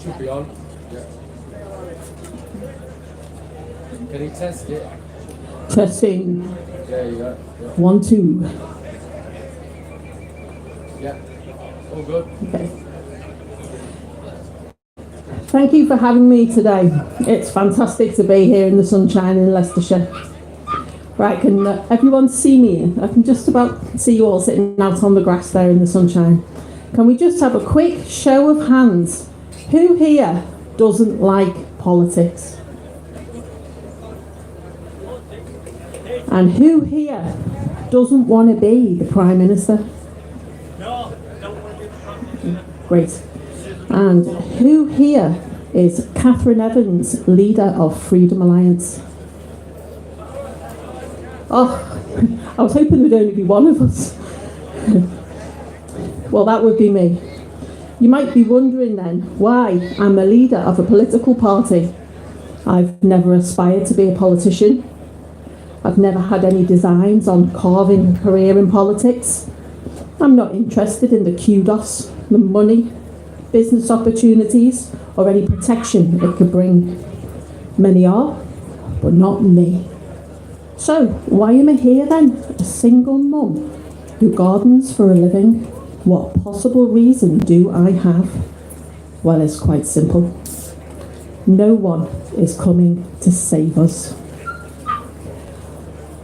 Should be on. Yeah. Can you test it? Testing. There you go. Yeah. 1, 2. Yeah. All good. Okay. Thank you for having me today. It's fantastic to be here in the sunshine in Leicestershire. Right, can everyone see me? I can just about see you all sitting out on the grass there in the sunshine. Can we just have a quick show of hands? Who here doesn't like politics? And who here doesn't want to be the Prime Minister? No, don't want to be the Prime Minister. Great. And who here is Cath Evens, leader of Freedom Alliance? Oh, I was hoping there'd only be one of us. Well, that would be me. You might be wondering then why I'm a leader of a political party. I've never aspired to be a politician. I've never had any designs on carving a career in politics. I'm not interested in the kudos, the money, business opportunities, or any protection it could bring. Many are, but not me. So, why am I here then? A single mum who gardens for a living? What possible reason do I have? Well, it's quite simple. No one is coming to save us.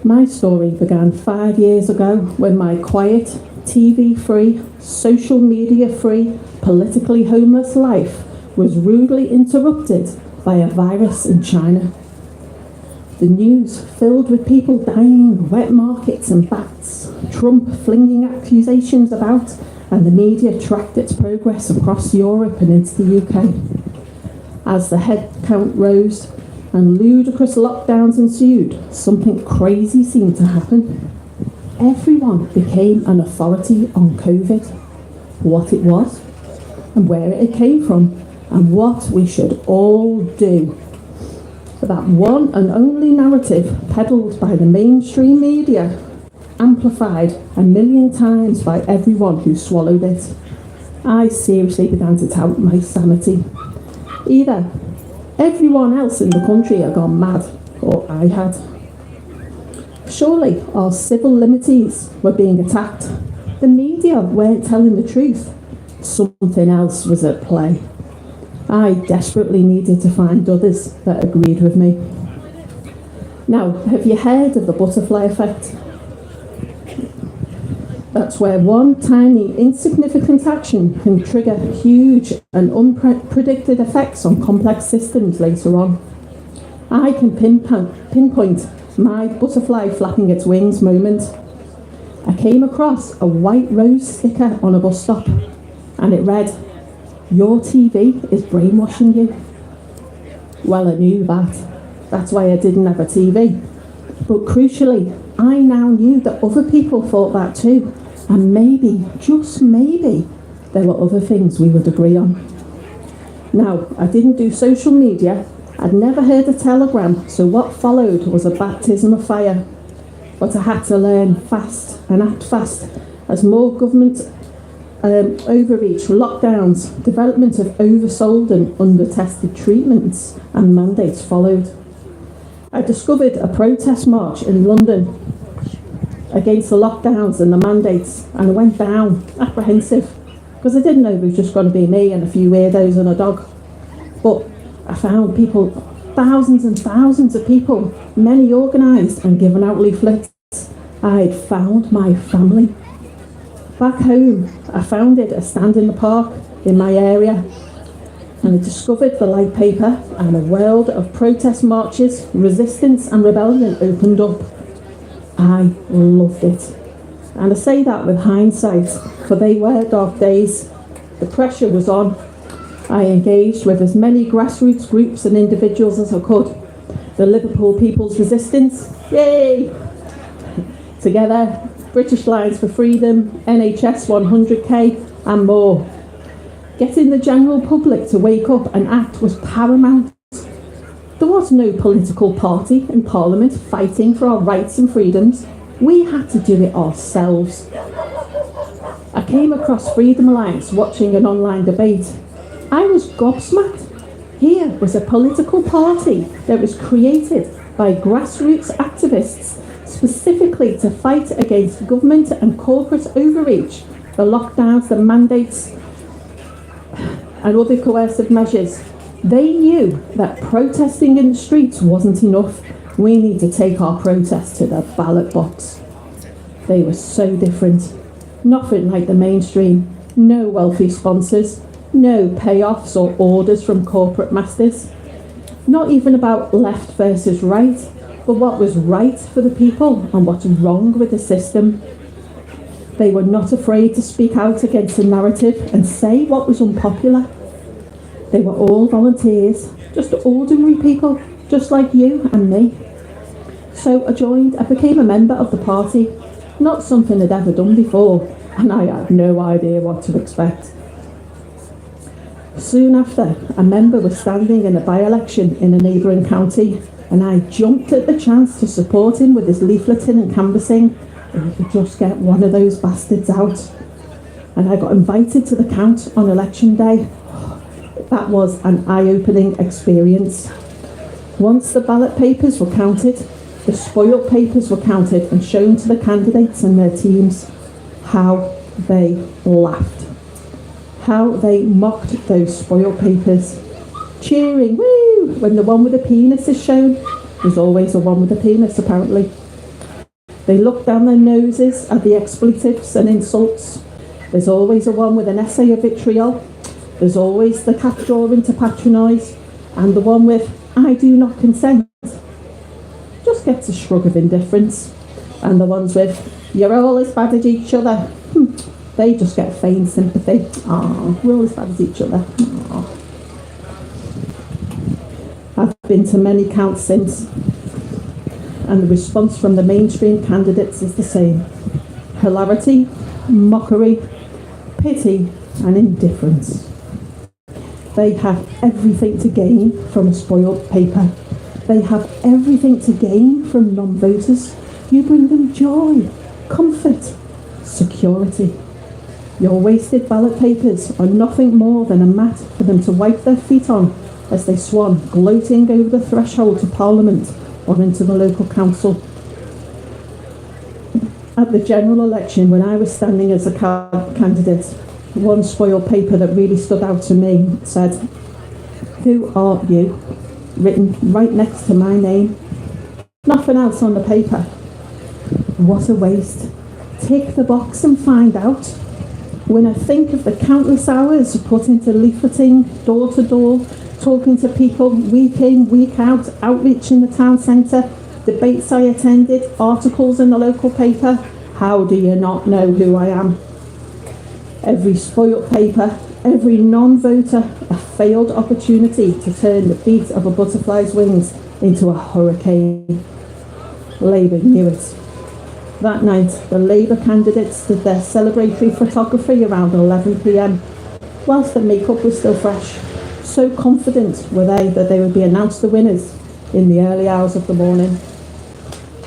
My story began 5 years ago when my quiet, TV-free, social media-free, politically homeless life was rudely interrupted by a virus in China. The news filled with people dying, wet markets and bats, Trump flinging accusations about, and the media tracked its progress across Europe and into the UK. As the head count rose and ludicrous lockdowns ensued, something crazy seemed to happen. Everyone became an authority on COVID, what it was, and where it came from, and what we should all do. That one and only narrative peddled by the mainstream media, amplified 1,000,000 times by everyone who swallowed it. I seriously began to doubt my sanity. Either everyone else in the country had gone mad, or I had. Surely our civil liberties were being attacked. The media weren't telling the truth. Something else was at play. I desperately needed to find others that agreed with me. Now, have you heard of the butterfly effect? That's where one tiny, insignificant action can trigger huge and unpredicted effects on complex systems later on. I can pinpoint my butterfly flapping its wings moment. I came across a white rose sticker on a bus stop, and it read, "Your TV is brainwashing you." Well, I knew that. That's why I didn't have a TV. But crucially, I now knew that other people thought that too. And maybe, just maybe, there were other things we would agree on. Now, I didn't do social media. I'd never heard of Telegram, so what followed was a baptism of fire. But I had to learn fast and act fast as more government overreach, lockdowns, development of oversold and undertested treatments and mandates followed. I discovered a protest march in London against the lockdowns and the mandates, and I went down apprehensive because I didn't know it was just going to be me and a few weirdos and a dog. But I found people, thousands and thousands of people, many organised and given out leaflets. I'd found my family. Back home, I founded a stand in the park in my area, and I discovered the light paper, and a world of protest marches, resistance and rebellion opened up. I loved it. And I say that with hindsight, for they were dark days. The pressure was on. I engaged with as many grassroots groups and individuals as I could. The Liverpool People's Resistance, yay! Together, British Lines for Freedom, NHS 100k and more. Getting the general public to wake up and act was paramount. There was no political party in Parliament fighting for our rights and freedoms. We had to do it ourselves. I came across Freedom Alliance watching an online debate. I was gobsmacked. Here was a political party that was created by grassroots activists specifically to fight against government and corporate overreach, the lockdowns, the mandates, and other coercive measures. They knew that protesting in the streets wasn't enough. We need to take our protest to the ballot box. They were so different. Nothing like the mainstream. No wealthy sponsors. No payoffs or orders from corporate masters. Not even about left versus right, but what was right for the people and what's wrong with the system. They were not afraid to speak out against the narrative and say what was unpopular. They were all volunteers, just ordinary people, just like you and me. So I became a member of the party, not something I'd ever done before, and I had no idea what to expect. Soon after, a member was standing in a by-election in a neighbouring county, and I jumped at the chance to support him with his leafleting and canvassing, if he could just get one of those bastards out. And I got invited to the count on election day. That was an eye-opening experience. Once the ballot papers were counted, the spoiled papers were counted and shown to the candidates and their teams. How they laughed. How they mocked those spoiled papers. Cheering, woo, when the one with the penis is shown. There's always a one with a penis, apparently. They look down their noses at the expletives and insults. There's always a one with an essay of vitriol. There's always the cat drawing to patronise, and the one with, I do not consent, just gets a shrug of indifference. And the ones with, you're all as bad as each other, they just get feigned sympathy. We're all as bad as each other. I've been to many counts since, and the response from the mainstream candidates is the same. Hilarity, mockery, pity, and indifference. They have everything to gain from a spoiled paper. They have everything to gain from non-voters. You bring them joy, comfort, security. Your wasted ballot papers are nothing more than a mat for them to wipe their feet on as they swan gloating over the threshold to Parliament or into the local council. At the general election, when I was standing as a candidate, one spoiled paper that really stood out to me said, "Who are you?" written right next to my name. Nothing else on the paper. What a waste. Tick the box and find out. When I think of the countless hours put into leafleting, door to door, talking to people week in, week out, outreach in the town centre, debates I attended, articles in the local paper, how do you not know who I am? Every spoilt paper, every non-voter, a failed opportunity to turn the beat of a butterfly's wings into a hurricane. Labour knew it. That night, the Labour candidates did their celebratory photography around 11 p.m, whilst the makeup was still fresh. So confident were they that they would be announced the winners in the early hours of the morning.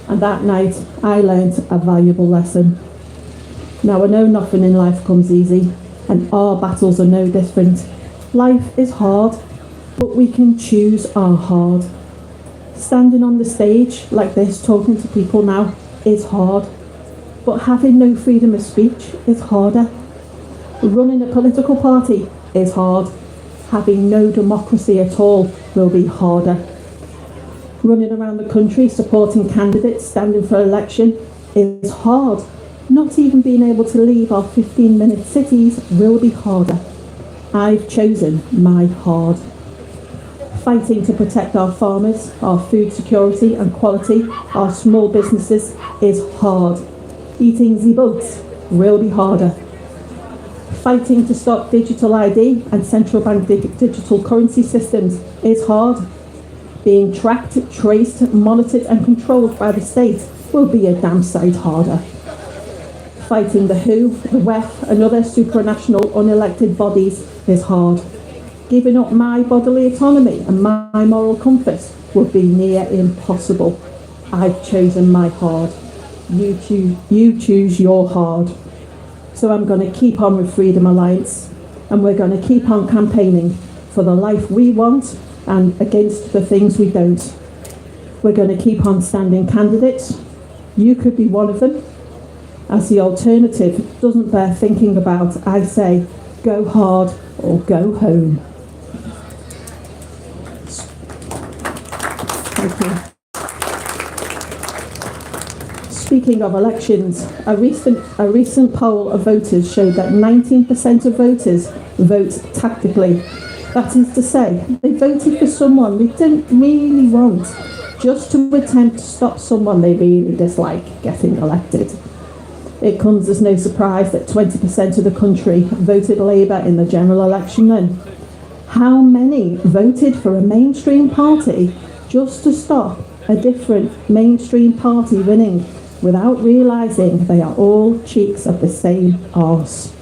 And that night, I learnt a valuable lesson. Now, I know nothing in life comes easy, and our battles are no different. Life is hard, but we can choose our hard. Standing on the stage like this, talking to people now, is hard, but having no freedom of speech is harder. Running a political party is hard. Having no democracy at all will be harder. Running around the country supporting candidates standing for election is hard. Not even being able to leave our 15-minute cities will be harder. I've chosen my hard. Fighting to protect our farmers, our food security and quality, our small businesses is hard. Eating the bugs will be harder. Fighting to stop digital ID and central bank digital currency systems is hard. Being tracked, traced, monitored and controlled by the state will be a damn sight harder. Fighting the WHO, the WEF and other supranational unelected bodies is hard. Giving up my bodily autonomy and my moral compass would be near impossible. I've chosen my hard. You choose your hard. So I'm going to keep on with Freedom Alliance. And we're going to keep on campaigning for the life we want and against the things we don't. We're going to keep on standing candidates. You could be one of them. As the alternative doesn't bear thinking about, I say, go hard or go home. Thank you. Speaking of elections, a recent poll of voters showed that 19% of voters vote tactically. That is to say, they voted for someone they didn't really want, just to attempt to stop someone they really dislike getting elected. It comes as no surprise that 20% of the country voted Labour in the general election then. How many voted for a mainstream party just to stop a different mainstream party winning without realising they are all cheeks of the same arse?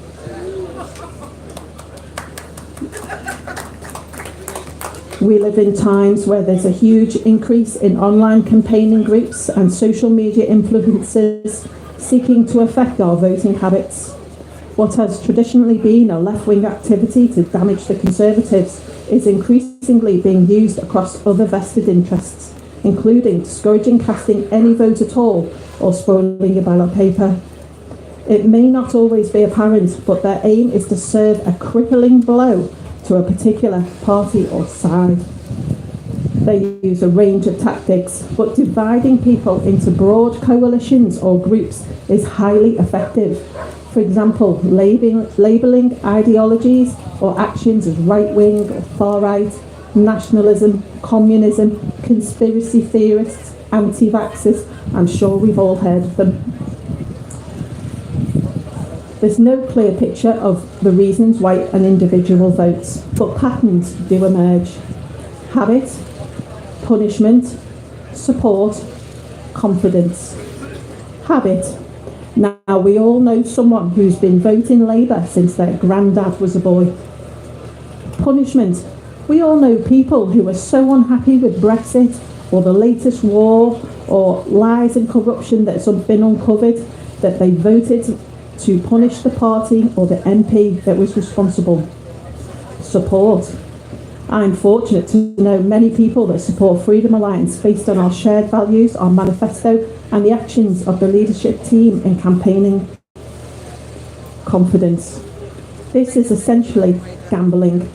We live in times where there's a huge increase in online campaigning groups and social media influencers seeking to affect our voting habits. What has traditionally been a left-wing activity to damage the Conservatives is increasingly being used across other vested interests, including discouraging casting any vote at all or spoiling your ballot paper. It may not always be apparent, but their aim is to serve a crippling blow to a particular party or side. They use a range of tactics, but dividing people into broad coalitions or groups is highly effective. For example, labelling ideologies or actions as right-wing or far-right, nationalism, communism, conspiracy theorists, anti-vaxxers. I'm sure we've all heard of them. There's no clear picture of the reasons why an individual votes, but patterns do emerge. Habit, punishment, support, confidence. Habit. Now, we all know someone who's been voting Labour since their granddad was a boy. Punishment. We all know people who are so unhappy with Brexit or the latest war or lies and corruption that's been uncovered that they voted to punish the party or the MP that was responsible. Support. I'm fortunate to know many people that support Freedom Alliance based on our shared values, our manifesto, and the actions of the leadership team in campaigning. Confidence. This is essentially gambling.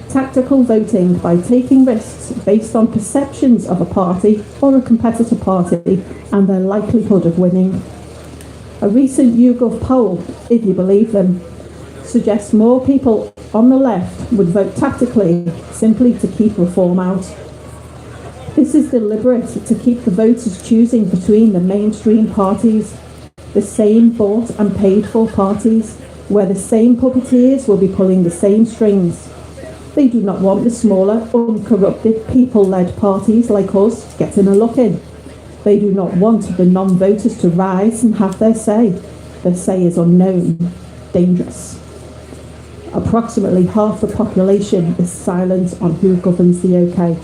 Tactical voting by taking risks based on perceptions of a party or a competitor party and their likelihood of winning. A recent YouGov poll, if you believe them, suggests more people on the left would vote tactically simply to keep reform out. This is deliberate to keep the voters choosing between the mainstream parties, the same bought and paid for parties, where the same puppeteers will be pulling the same strings. They do not want the smaller, uncorrupted, people-led parties like us getting a look in. They do not want the non-voters to rise and have their say. Their say is unknown, dangerous. Approximately half the population is silent on who governs the UK.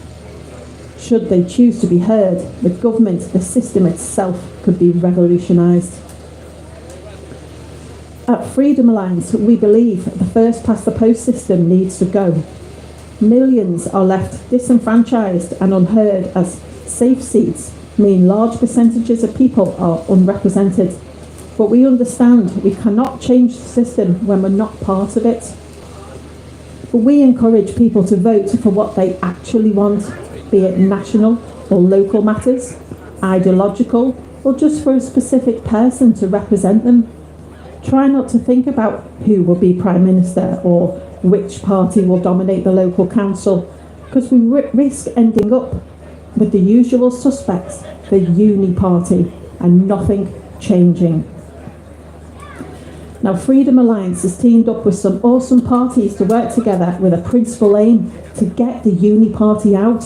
Should they choose to be heard, the government, the system itself, could be revolutionised. At Freedom Alliance, we believe the first past the post system needs to go. Millions are left disenfranchised and unheard as safe seats mean large percentages of people are unrepresented. But we understand we cannot change the system when we're not part of it. But we encourage people to vote for what they actually want, be it national or local matters, ideological, or just for a specific person to represent them. Try not to think about who will be Prime Minister or which party will dominate the local council, because we risk ending up with the usual suspects, the uni party, and nothing changing. Now, Freedom Alliance has teamed up with some awesome parties to work together with a principal aim to get the uni party out.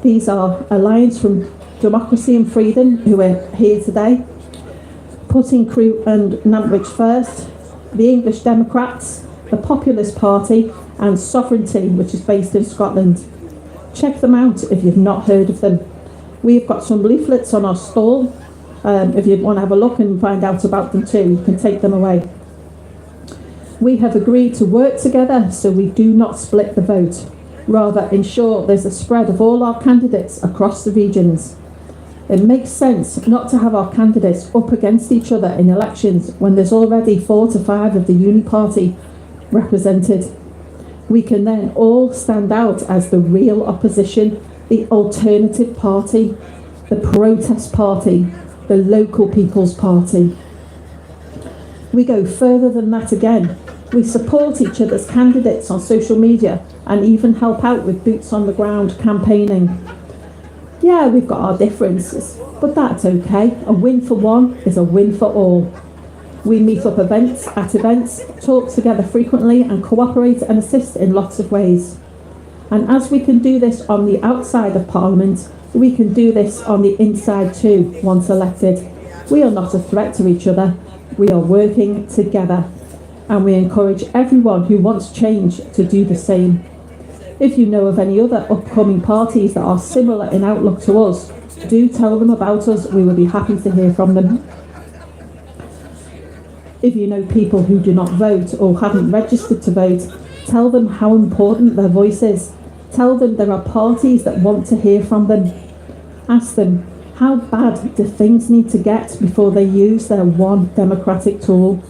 These are Alliance from Democracy and Freedom, who are here today, Putting Crewe and Nantwich First, the English Democrats, the Populist Party, and Sovereignty, which is based in Scotland. Check them out if you've not heard of them. We've got some leaflets on our stall. If you want to have a look and find out about them too, you can take them away. We have agreed to work together so we do not split the vote, rather ensure there's a spread of all our candidates across the regions. It makes sense not to have our candidates up against each other in elections when there's already 4 to 5 of the Uni Party represented. We can then all stand out as the real opposition, the alternative party, the protest party, the local people's party. We go further than that again. We support each other's candidates on social media and even help out with boots on the ground campaigning. Yeah, we've got our differences, but that's okay. A win for one is a win for all. We meet up at events, talk together frequently and cooperate and assist in lots of ways. And as we can do this on the outside of Parliament, we can do this on the inside too, once elected. We are not a threat to each other. We are working together. And we encourage everyone who wants change to do the same. If you know of any other upcoming parties that are similar in outlook to us, do tell them about us. We will be happy to hear from them. If you know people who do not vote or haven't registered to vote, tell them how important their voice is. Tell them there are parties that want to hear from them. Ask them, how bad do things need to get before they use their one democratic tool?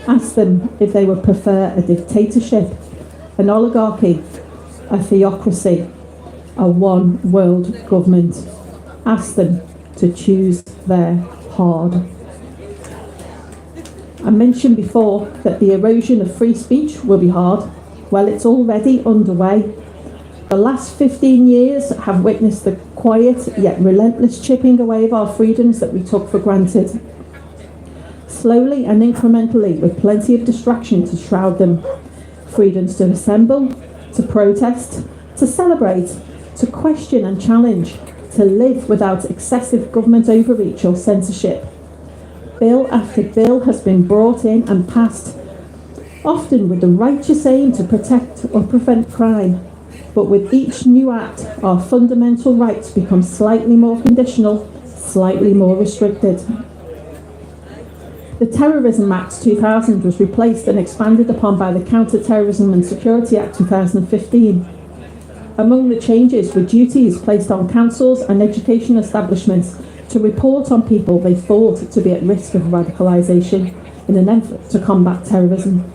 Ask them if they would prefer a dictatorship, an oligarchy, a theocracy, a one world government. Ask them to choose their hard. I mentioned before that the erosion of free speech will be hard. Well, it's already underway. The last 15 years have witnessed the quiet yet relentless chipping away of our freedoms that we took for granted. Slowly and incrementally, with plenty of distraction to shroud them. Freedoms to assemble, to protest, to celebrate, to question and challenge, to live without excessive government overreach or censorship. Bill after bill has been brought in and passed, often with the righteous aim to protect or prevent crime. But with each new act, our fundamental rights become slightly more conditional, slightly more restricted. The Terrorism Act 2000 was replaced and expanded upon by the Counter-Terrorism and Security Act 2015. Among the changes were duties placed on councils and education establishments to report on people they thought to be at risk of radicalisation in an effort to combat terrorism.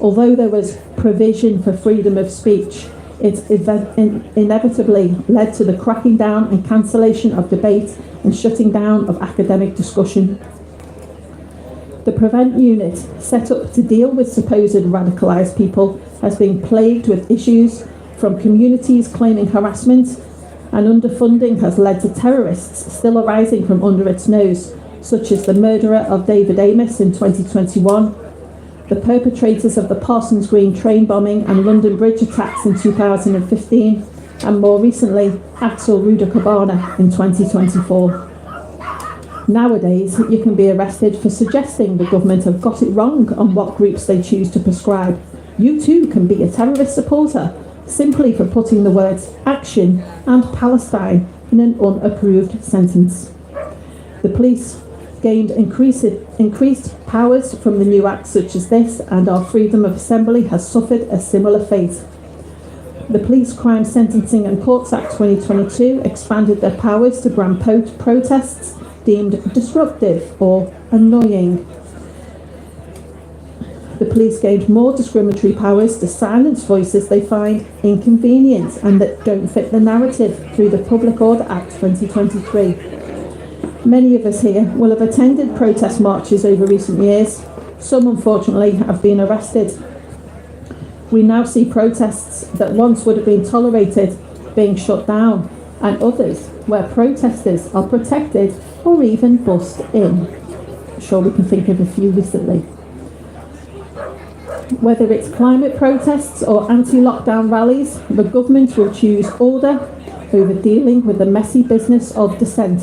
Although there was provision for freedom of speech, it inevitably led to the cracking down and cancellation of debate and shutting down of academic discussion. The Prevent Unit, set up to deal with supposed radicalised people, has been plagued with issues from communities claiming harassment, and underfunding has led to terrorists still arising from under its nose, such as the murderer of David Amos in 2021, the perpetrators of the Parsons Green train bombing and London Bridge attacks in 2015, and more recently, Axel Rudakabana in 2024. Nowadays, you can be arrested for suggesting the government have got it wrong on what groups they choose to prescribe. You too can be a terrorist supporter, simply for putting the words action and Palestine in an unapproved sentence. The police gained increased powers from the new acts such as this, and our freedom of assembly has suffered a similar fate. The Police Crime Sentencing and Courts Act 2022 expanded their powers to grant protests deemed disruptive or annoying. The police gained more discriminatory powers to silence voices they find inconvenient and that don't fit the narrative through the Public Order Act 2023. Many of us here will have attended protest marches over recent years. Some, unfortunately, have been arrested. We now see protests that once would have been tolerated being shut down, and others where protesters are protected or even bussed in. I'm sure we can think of a few recently. Whether it's climate protests or anti-lockdown rallies, the government will choose order over dealing with the messy business of dissent.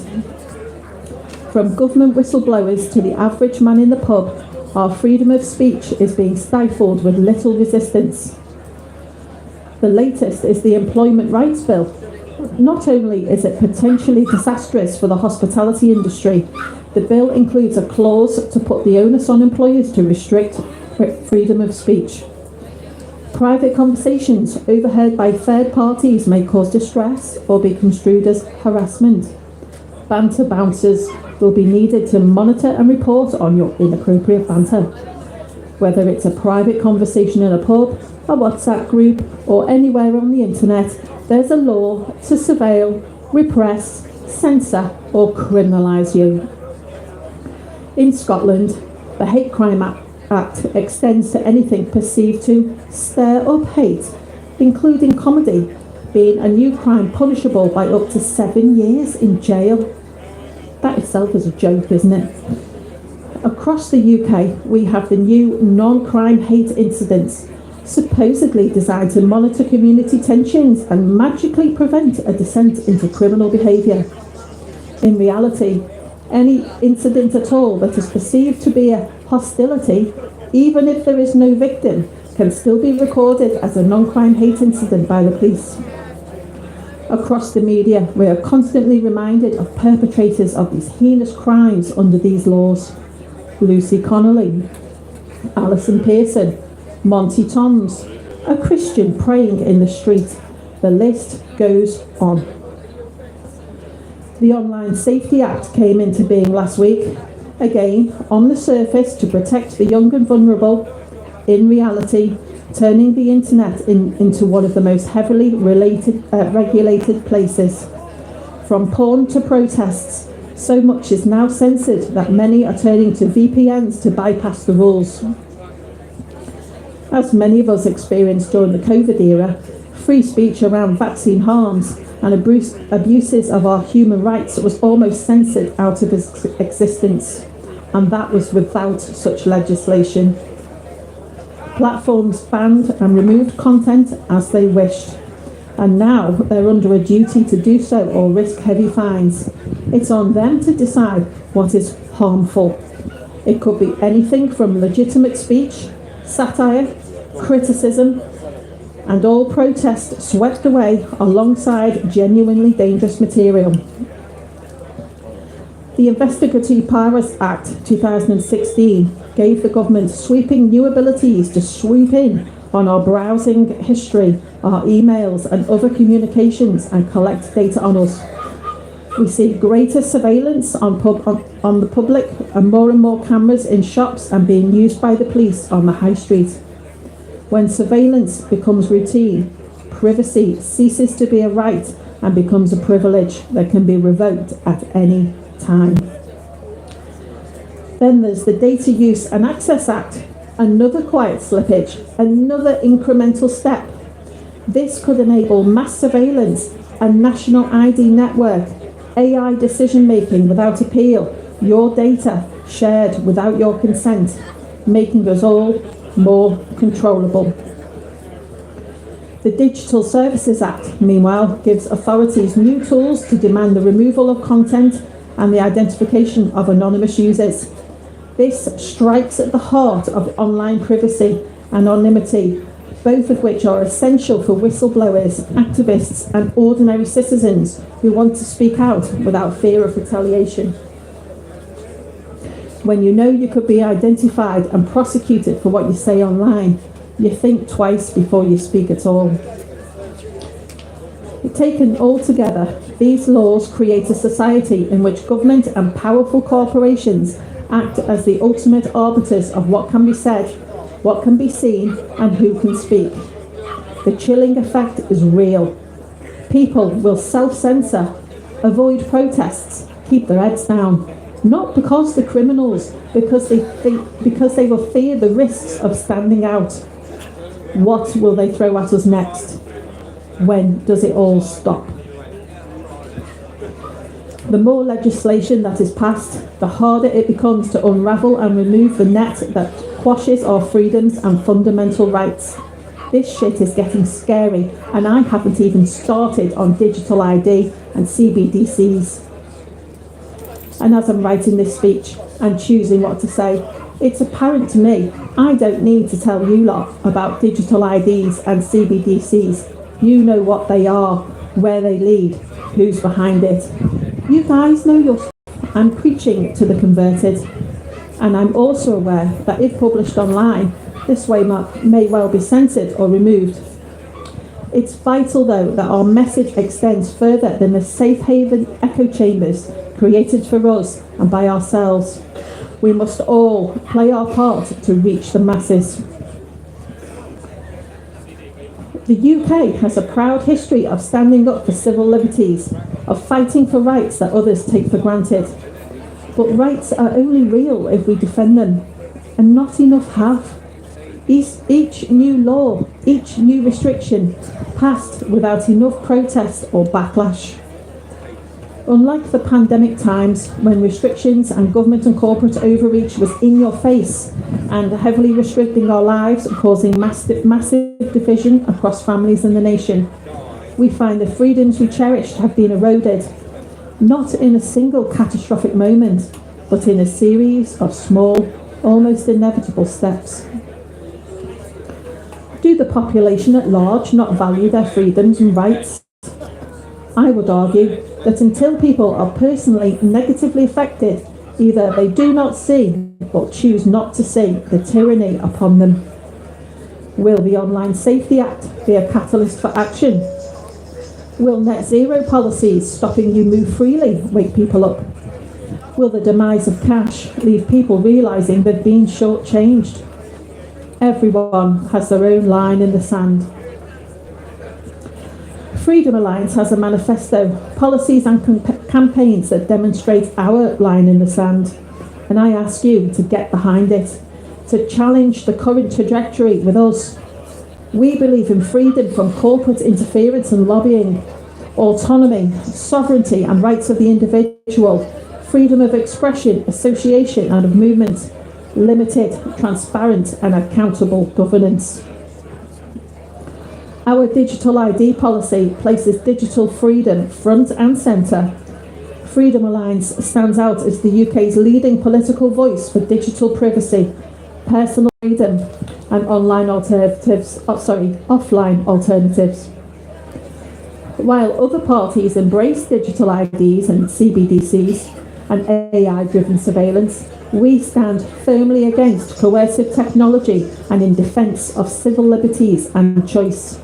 From government whistleblowers to the average man in the pub, our freedom of speech is being stifled with little resistance. The latest is the Employment Rights Bill. Not only is it potentially disastrous for the hospitality industry, the bill includes a clause to put the onus on employers to restrict freedom of speech. Private conversations overheard by third parties may cause distress or be construed as harassment. Banter bouncers will be needed to monitor and report on your inappropriate banter. Whether it's a private conversation in a pub, a WhatsApp group, or anywhere on the internet, there's a law to surveil, repress, censor, or criminalise you. In Scotland, the Hate Crime Act extends to anything perceived to stir up hate, including comedy, being a new crime punishable by up to 7 years in jail. That itself is a joke, isn't it? Across the UK, we have the new non-crime hate incidents, supposedly designed to monitor community tensions and magically prevent a descent into criminal behaviour. In reality, any incident at all that is perceived to be a hostility, even if there is no victim, can still be recorded as a non-crime hate incident by the police. Across the media, we are constantly reminded of perpetrators of these heinous crimes under these laws. Lucy Connolly, Alison Pearson, Monty Toms, a Christian praying in the street. The list goes on. The Online Safety Act came into being last week, again on the surface to protect the young and vulnerable, in reality turning the internet into one of the most heavily regulated places. From porn to protests, so much is now censored that many are turning to VPNs to bypass the rules. As many of us experienced during the COVID era, free speech around vaccine harms and abuses of our human rights was almost censored out of existence, and that was without such legislation. Platforms banned and removed content as they wished, and now they're under a duty to do so or risk heavy fines. It's on them to decide what is harmful. It could be anything from legitimate speech, satire, criticism, and all protest swept away alongside genuinely dangerous material. The Investigative Powers Act 2016 gave the government sweeping new abilities to swoop in on our browsing history, our emails and other communications and collect data on us. We see greater surveillance on the public and more cameras in shops and being used by the police on the high street. When surveillance becomes routine, privacy ceases to be a right and becomes a privilege that can be revoked at any time. Then there's the Data Use and Access Act, another quiet slippage, another incremental step. This could enable mass surveillance, a national ID network, AI decision making without appeal, your data shared without your consent, making us all more controllable. The Digital Services Act, meanwhile, gives authorities new tools to demand the removal of content and the identification of anonymous users. This strikes at the heart of online privacy and anonymity, both of which are essential for whistleblowers, activists and ordinary citizens who want to speak out without fear of retaliation. When you know you could be identified and prosecuted for what you say online, you think twice before you speak at all. Taken all together, these laws create a society in which government and powerful corporations act as the ultimate arbiters of what can be said, what can be seen, and who can speak. The chilling effect is real. People will self-censor, avoid protests, keep their heads down, not because they're criminals, because they will fear the risks of standing out. What will they throw at us next? When does it all stop? The more legislation that is passed, the harder it becomes to unravel and remove the net that quashes our freedoms and fundamental rights. This shit is getting scary, and I haven't even started on digital ID and CBDCs. And as I'm writing this speech and choosing what to say, it's apparent to me I don't need to tell you lot about digital IDs and CBDCs. You know what they are, where they lead, who's behind it. You guys know your stuff. I'm preaching to the converted. and I'm also aware that if published online, this way may well be censored or removed. It's vital, though, that our message extends further than the safe haven echo chambers created for us and by ourselves. We must all play our part to reach the masses. The UK has a proud history of standing up for civil liberties, of fighting for rights that others take for granted. But rights are only real if we defend them, and not enough have. Each new law, each new restriction passed without enough protest or backlash. Unlike the pandemic times, when restrictions and government and corporate overreach was in your face and heavily restricting our lives, causing massive division across families in the nation, we find the freedoms we cherished have been eroded, not in a single catastrophic moment, but in a series of small, almost inevitable steps. Do the population at large not value their freedoms and rights? I would argue that until people are personally negatively affected, either they do not see or choose not to see the tyranny upon them. Will the Online Safety Act be a catalyst for action? Will net zero policies stopping you move freely wake people up? Will the demise of cash leave people realising they've been shortchanged? Everyone has their own line in the sand. Freedom Alliance has a manifesto, policies and campaigns that demonstrate our line in the sand. And I ask you to get behind it, to challenge the current trajectory with us. We believe in freedom from corporate interference and lobbying, autonomy, sovereignty and rights of the individual, freedom of expression, association and of movement, limited, transparent and accountable governance. Our digital ID policy places digital freedom front and centre. Freedom Alliance stands out as the UK's leading political voice for digital privacy, personal freedom and offline alternatives. While other parties embrace digital IDs and CBDCs and AI-driven surveillance, we stand firmly against coercive technology and in defence of civil liberties and choice.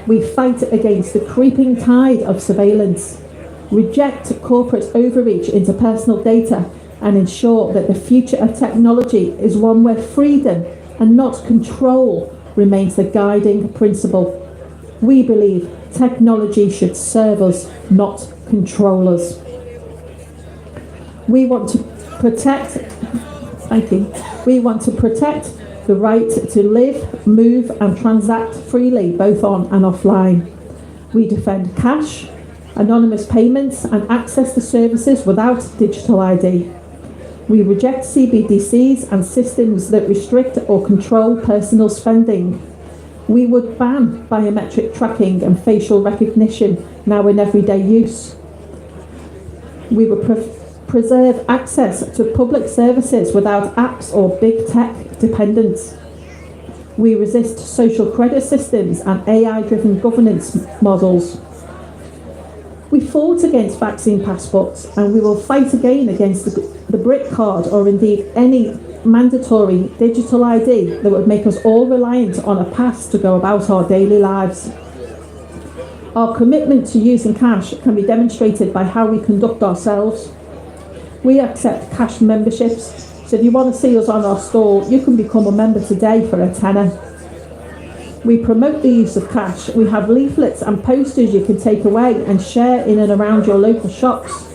We fight against the creeping tide of surveillance, reject corporate overreach into personal data and ensure that the future of technology is one where freedom and not control remains the guiding principle. We believe technology should serve us, not control us. We want to protect the right to live, move and transact freely, both on and offline. We defend cash, anonymous payments and access to services without digital ID. We reject CBDCs and systems that restrict or control personal spending. We would ban biometric tracking and facial recognition now in everyday use. We would preserve access to public services without apps or big tech dependence. We resist social credit systems and AI-driven governance models. We fought against vaccine passports and we will fight again against the BRIC card or indeed any mandatory digital ID that would make us all reliant on a pass to go about our daily lives. Our commitment to using cash can be demonstrated by how we conduct ourselves. We accept cash memberships, so if you want to see us on our stall, you can become a member today for a tenner. We promote the use of cash. We have leaflets and posters you can take away and share in and around your local shops.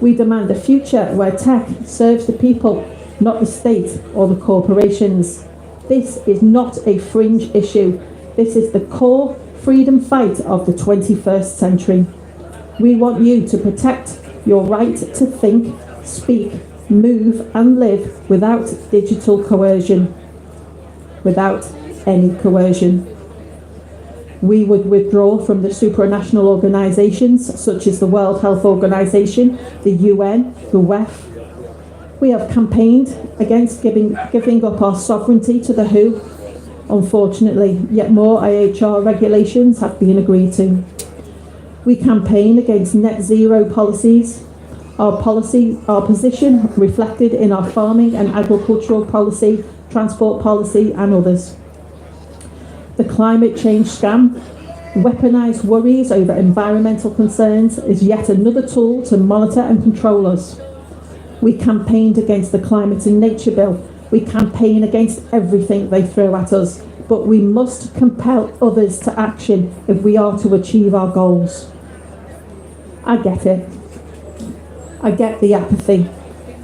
We demand a future where tech serves the people, not the state or the corporations. This is not a fringe issue. This is the core freedom fight of the 21st century. We want you to protect your right to think, speak, move and live without digital coercion, without any coercion. We would withdraw from the supranational organisations such as the World Health Organization, the UN, the WEF. We have campaigned against giving up our sovereignty to the WHO. Unfortunately, yet more IHR regulations have been agreed to. We campaign against net zero policies. Our position reflected in our farming and agricultural policy, transport policy and others. The climate change scam, weaponised worries over environmental concerns, is yet another tool to monitor and control us. We campaigned against the Climate and Nature Bill. We campaign against everything they throw at us, but we must compel others to action if we are to achieve our goals. I get it. I get the apathy,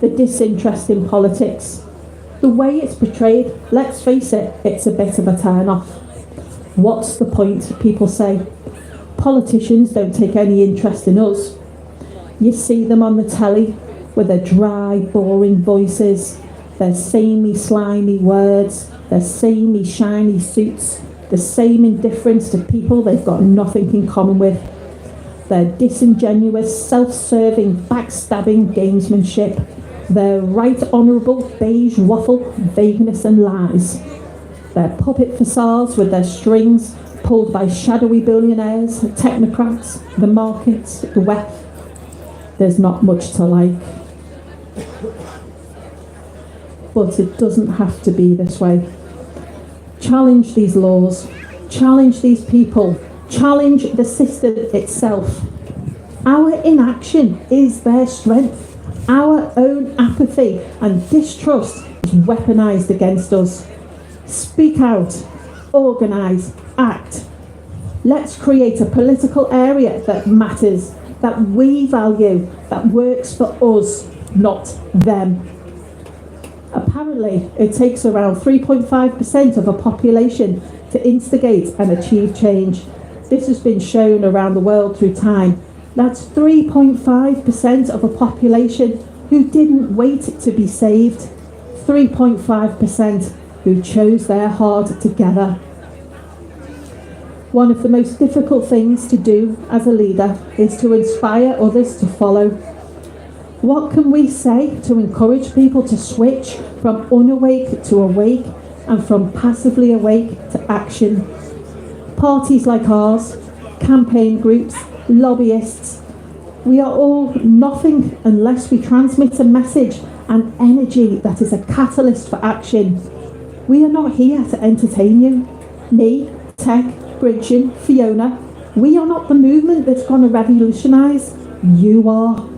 the disinterest in politics. The way it's portrayed, let's face it, it's a bit of a turn-off. What's the point, people say? Politicians don't take any interest in us. You see them on the telly with their dry, boring voices, their samey, slimy words, their samey, shiny suits, the same indifference to people they've got nothing in common with, their disingenuous, self-serving, backstabbing gamesmanship, their right honourable beige waffle, vagueness and lies, their puppet facades with their strings pulled by shadowy billionaires, technocrats, the markets, the web. There's not much to like. But it doesn't have to be this way. Challenge these laws, challenge these people, challenge the system itself. Our inaction is their strength. Our own apathy and distrust is weaponised against us. Speak out, organise, act. Let's create a political area that matters, that we value, that works for us, not them. Apparently, it takes around 3.5% of a population to instigate and achieve change. This has been shown around the world through time. That's 3.5% of a population who didn't wait to be saved. 3.5% who chose their heart together. One of the most difficult things to do as a leader is to inspire others to follow. What can we say to encourage people to switch from unawake to awake and from passively awake to action? Parties like ours, campaign groups, lobbyists, we are all nothing unless we transmit a message and energy that is a catalyst for action. We are not here to entertain you. Me, Tech, Bridget, Fiona, we are not the movement that's going to revolutionise. You are.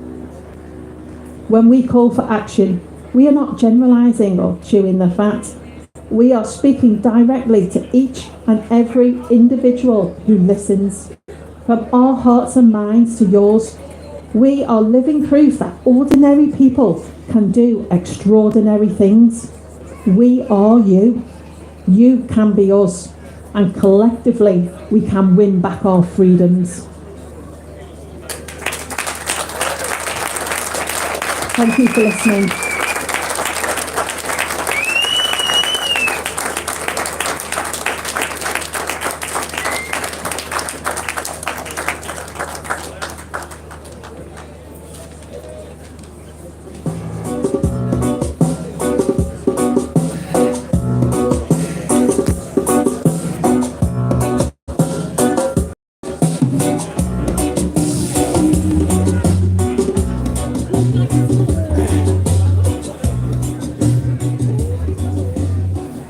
When we call for action, we are not generalising or chewing the fat. We are speaking directly to each and every individual who listens. From our hearts and minds to yours, we are living proof that ordinary people can do extraordinary things. We are you. You can be us. And collectively, we can win back our freedoms. Thank you for listening.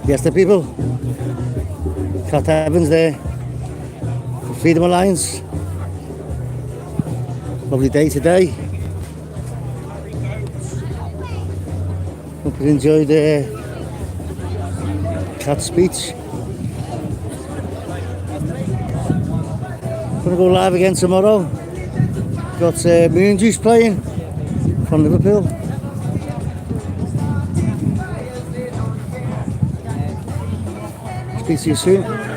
Yes, the people. Cath Evens there. Freedom Alliance. Lovely day today. Hope you enjoyed Cath's speech. Gonna go live again tomorrow. Got Moon Juice playing from Liverpool. Speak to you soon.